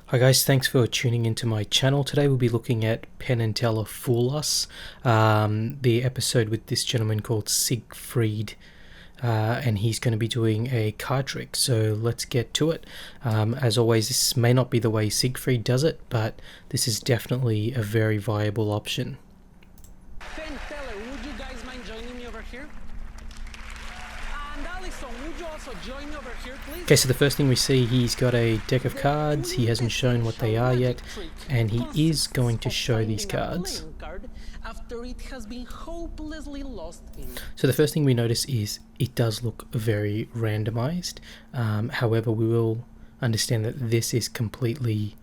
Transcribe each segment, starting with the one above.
Hi guys, thanks for tuning into my channel. Today we'll be looking at Penn and Teller Fool Us, the episode with this gentleman called Siegfried, and he's going to be doing a card trick, so let's get to it. As always, this may not be the way Siegfried does it, but this is definitely a very viable option. Penn, Teller, would you guys mind joining me over here? And Allison, would you also join me over here, please? Okay, so the first thing we see, he's got a deck of cards. He hasn't shown what they are yet, and he is going to show these cards. After it has been hopelessly lost in. So the first thing we notice is it does look very randomized. However, we will understand that this is completely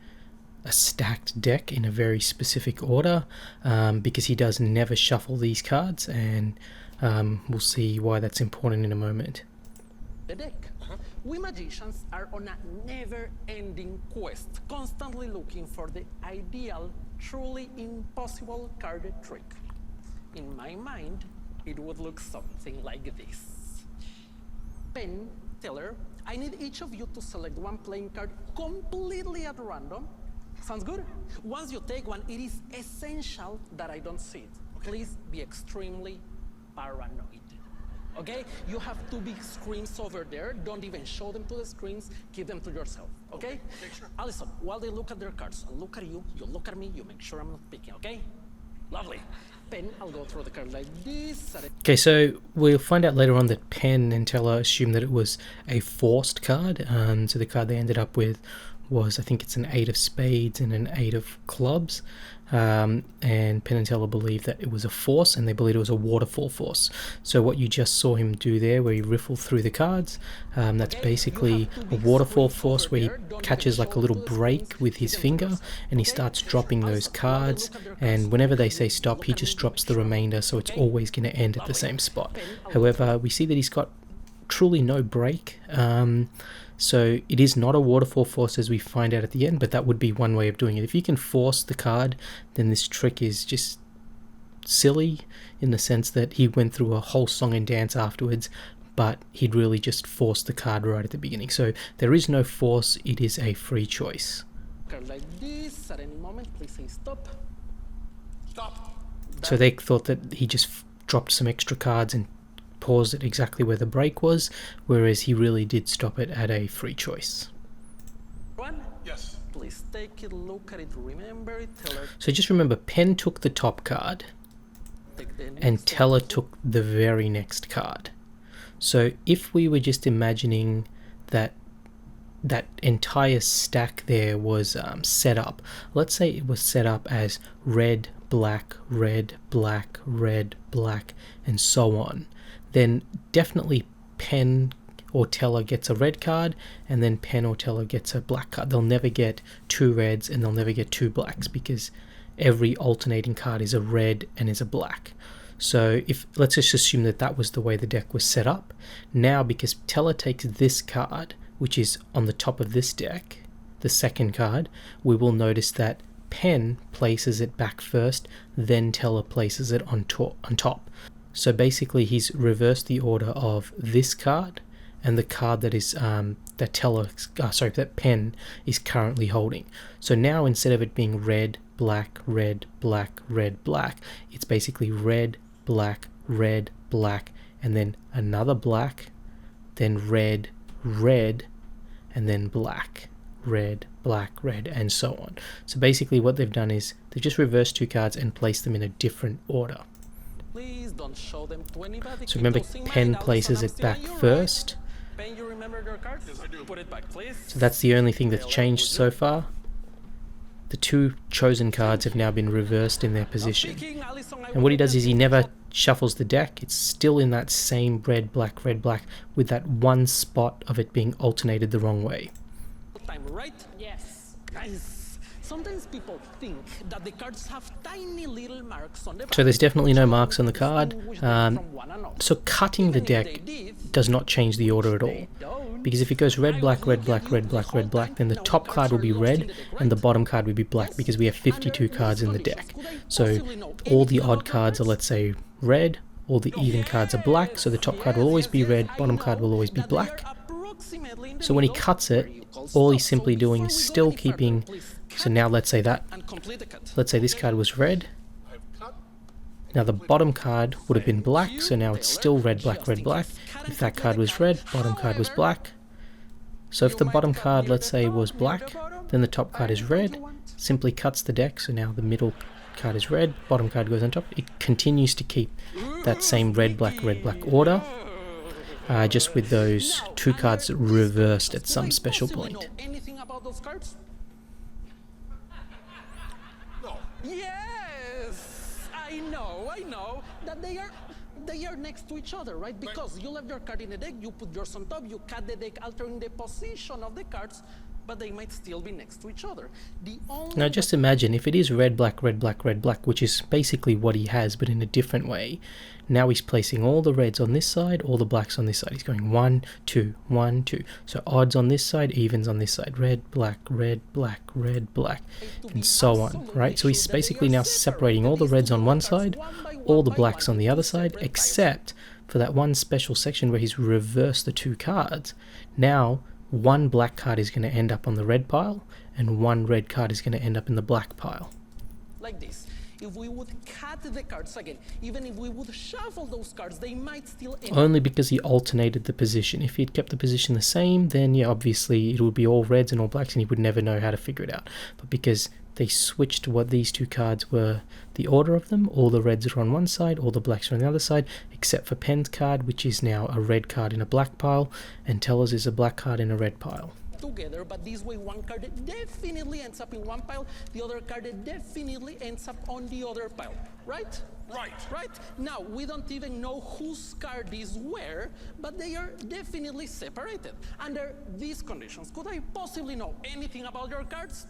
a stacked deck in a very specific order, because he does never shuffle these cards, and we'll see why that's important in a moment. The deck. We magicians are on a never-ending quest, constantly looking for the ideal, truly impossible card trick. In my mind, it would look something like this. Penn, Teller, I need each of you to select one playing card completely at random. Sounds good? Once you take one, it is essential that I don't see it. Please be extremely paranoid. Okay? You have two big screens over there. Don't even show them to the screens. Keep them to yourself. Okay? Sure. Allison, while they look at their cards, I'll look at you, you look at me, you make sure I'm not picking, okay? Lovely. Penn, I'll go through the card like this. Okay, so we'll find out later on that Penn and Teller assumed that it was a forced card. So the card they ended up with was, I think it's an 8 of spades and an 8 of clubs, and Penn and Teller believed that it was a force, and they believed it was a waterfall force. So what you just saw him do there, where he riffled through the cards, that's basically a waterfall force where he catches like a little break with his finger and he starts dropping those cards, and whenever they say stop, he just drops the remainder, so it's always going to end at the same spot. However, we see that he's got truly no break. So it is not a waterfall force, as we find out at the end, but that would be one way of doing it. If you can force the card, then this trick is just silly in the sense that he went through a whole song and dance afterwards, but he'd really just forced the card right at the beginning. So there is no force, it is a free choice. Like this, at any moment, please say stop. Stop. So they thought that he just dropped some extra cards and paused it exactly where the break was, whereas he really did stop it at a free choice. One? Yes. Please take it, look at it, remember it, Teller. So just remember, Penn took the top card and Teller took the very next card. So if we were just imagining that that entire stack there was set up, let's say it was set up as red, black, red, black, red, black, and so on, then definitely Penn or Teller gets a red card, and then Penn or Teller gets a black card. They'll never get two reds and they'll never get two blacks, because every alternating card is a red and is a black. So if let's just assume that that was the way the deck was set up. Now, because Teller takes this card, which is on the top of this deck, the second card, we will notice that Penn places it back first, then Teller places it on top. So basically he's reversed the order of this card and the card that is that Penn is currently holding. So now, instead of it being red, black, red, black, red, black, it's basically red, black, red, black, and then another black, then red, red, and then black, red, black, red, and so on. So basically what they've done is they've just reversed two cards and placed them in a different order. Please don't show them to anybody. So remember, Penn places it back first. Penn, you remember your cards? Yes, I do. Put it back, please. So that's the only thing that's changed so far. The two chosen cards have now been reversed in their position. And what he does is he never shuffles the deck. It's still in that same red, black, with that one spot of it being alternated the wrong way. Time, right? Yes. Nice. Sometimes people think that the cards have tiny little marks on the back. So there's definitely no marks on the card. So cutting the deck does not change the order at all. Because if it goes red, black, red, black, red, black, red, black, then the top card will be red and the bottom card will be black, because we have 52 cards in the deck. So all the odd cards are, let's say, red, all the even cards are black, so the top card will always be red, bottom card will always be black. approximately in the So when he middle, cuts where it, you call all he's stop. simply So doing before is we go still any further, keeping. please So cut now let's say that. and complete the cut. Let's say this card was red. Now the bottom card would have been black, so now it's still red, black, red, black. If that card was red, bottom card was black. So if the bottom card, let's say, was black, then the top card is red. Simply cuts the deck, so now the middle card is red, bottom card goes on top. It continues to keep that same red, black order, just with those two cards reversed at some special point. Anything about those cards? No. Yes, I know that they are next to each other, right? Because you left your card in the deck, you put yours on top, you cut the deck altering the position of the cards, but they might still be next to each other. Now just imagine if it is red, black, red, black, red, black, which is basically what he has, but in a different way. Now he's placing all the reds on this side, all the blacks on this side. He's going 1, 2, 1, 2. So odds on this side, evens on this side. Red, black, red, black, red, black, and so on, right? So he's basically now separating all the reds on one side, all the blacks on the other side, except for that one special section where he's reversed the two cards. Now, one black card is going to end up on the red pile, and one red card is going to end up in the black pile. Like this. If we would cut the cards again, even if we would shuffle those cards, they might still end. Only because he alternated the position. If he'd kept the position the same, then yeah, obviously it would be all reds and all blacks, and he would never know how to figure it out. But because they switched what these two cards were, the order of them, all the reds are on one side, all the blacks are on the other side, except for Penn's card, which is now a red card in a black pile, and Teller's is a black card in a red pile. Together, but this way one card definitely ends up in one pile, the other card definitely ends up on the other pile, right? Right. Now, we don't even know whose card is where, but they are definitely separated. Under these conditions, could I possibly know anything about your cards?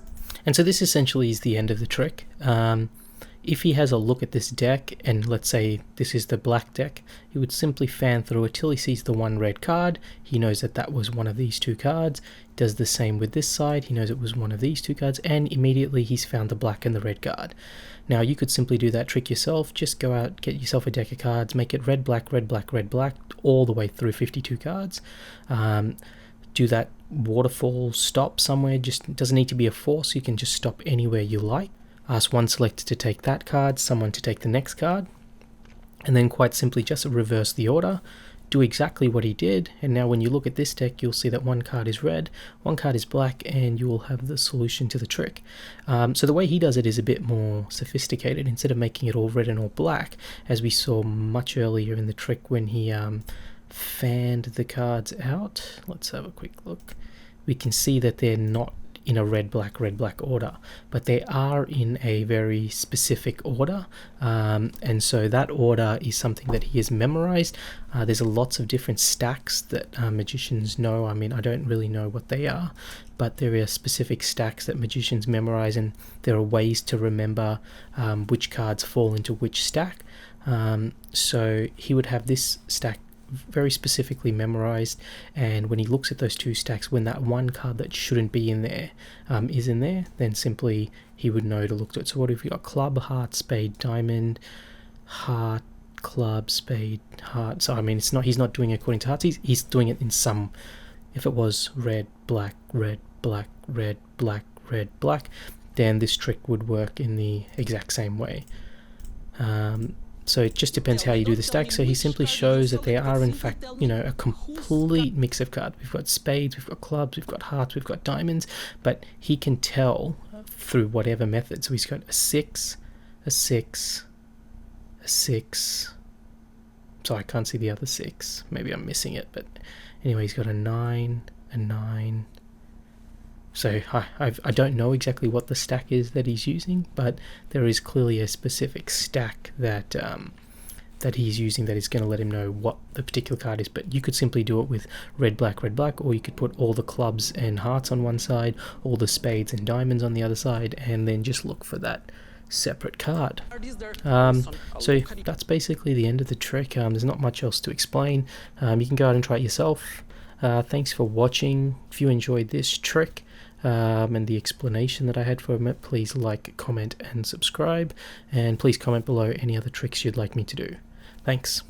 And so this essentially is the end of the trick. If he has a look at this deck, and let's say this is the black deck, he would simply fan through it till he sees the one red card. He knows that that was one of these two cards. Does the same with this side. He knows it was one of these two cards, and immediately he's found the black and the red card. Now you could simply do that trick yourself. Just go out, get yourself a deck of cards, make it red, black, red, black, red, black, all the way through 52 cards. Do that waterfall stop somewhere. Just doesn't need to be a force. You can just stop anywhere you like. Ask one selector to take that card, someone to take the next card, and then quite simply just reverse the order. Do exactly what he did, and now when you look at this deck, you'll see that one card is red, one card is black, and you will have the solution to the trick. So the way he does it is a bit more sophisticated. Instead of making it all red and all black, as we saw much earlier in the trick when he fanned the cards out. Let's have a quick look. We can see that they're not in a red, black order, but they are in a very specific order, and so that order is something that he has memorized. There's lots of different stacks that magicians know. I mean, I don't really know what they are, but there are specific stacks that magicians memorize, and there are ways to remember which cards fall into which stack. So he would have this stack very specifically memorized, and when he looks at those two stacks, when that one card that shouldn't be in there is in there, then simply he would know to look to it. So what have we got? Club, heart, spade, diamond, heart, club, spade, heart. So I mean, it's not, he's not doing it according to hearts, he's doing it in some. If it was red, black, red, black, red, black, red, black, then this trick would work in the exact same way. So it just depends how you do the stack. So he simply shows that they are in fact, a complete mix of cards. We've got spades, we've got clubs, we've got hearts, we've got diamonds, but he can tell through whatever method. So he's got a 6, a 6, a 6. So I can't see the other 6. Maybe I'm missing it, but anyway, he's got a 9, a 9. So I don't know exactly what the stack is that he's using, but there is clearly a specific stack that that he's using that is going to let him know what the particular card is. But you could simply do it with red, black, or you could put all the clubs and hearts on one side, all the spades and diamonds on the other side, and then just look for that separate card. So that's basically the end of the trick. There's not much else to explain. You can go out and try it yourself. Thanks for watching. If you enjoyed this trick and the explanation that I had for it, please like, comment and subscribe, and please comment below any other tricks you'd like me to do. Thanks.